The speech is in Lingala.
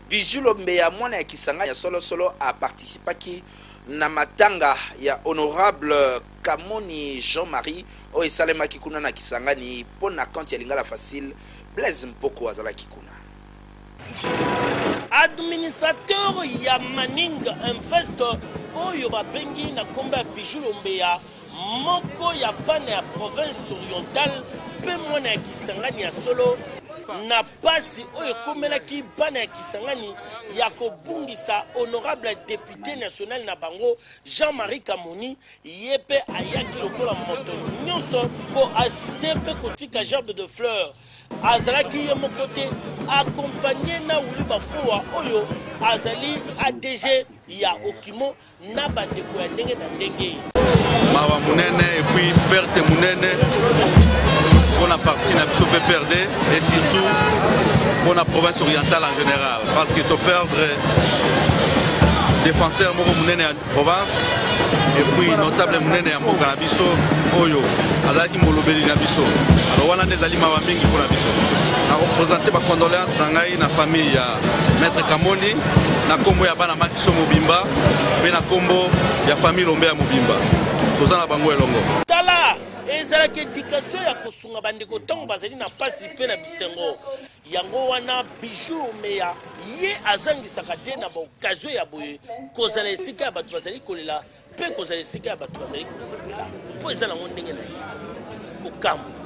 Bijou Lombeya mwana ya Kisanga ya solo a participaki na matanga ya honorable Kamoni Jean-Marie o esalemaki kuna na Kisangani pona compte ya Lingala Facile Blaise Mpoko azalaki kuna. Administrateur ya Maninga Investor oyo babengi na komba ya Bijou Lombeya moko ya bana ya province orientale pe mwana ya Kisangani ya solo na pasi oyo komelaki bana ya Kisangani ya kobungisa honorable député national na bango Jean-Marie Kamoni yepe ayaki lokola moto nyonso po assister pe kotika gerbe de fleurs azalaki ye mokote accompagné na Wuli Bafoa oyo azali ADG ya Okimo na bandeko ya ndenge na ndenge mawa munene et puis perte munene pour la partie na biso PPRD et surtout pour la province orientale en général parce que to perdre défenseur moko munene ya province et puis notable munene ya mboka na biso oyo azalaki molobeli na biso alors wana nde ezali mawa mingi mpona biso na représenter ba condoléances na ngai na famille ya maître Kamoni na kombo ya bana Makiso Mobimba pe na kombo ya famille Lombeya Mobimba tozana bango elongo tala ezalaki éducation ya kosunga bandeko ntango bazali na pasi pe na bisengo yango wana Bijou Lombeya ye azangisaka te na baokazio ya boye kozala esika ya bato bazali kolela pe kozala esika ya bato bazali kosepela mpo eza nango ndenge na ye kokamba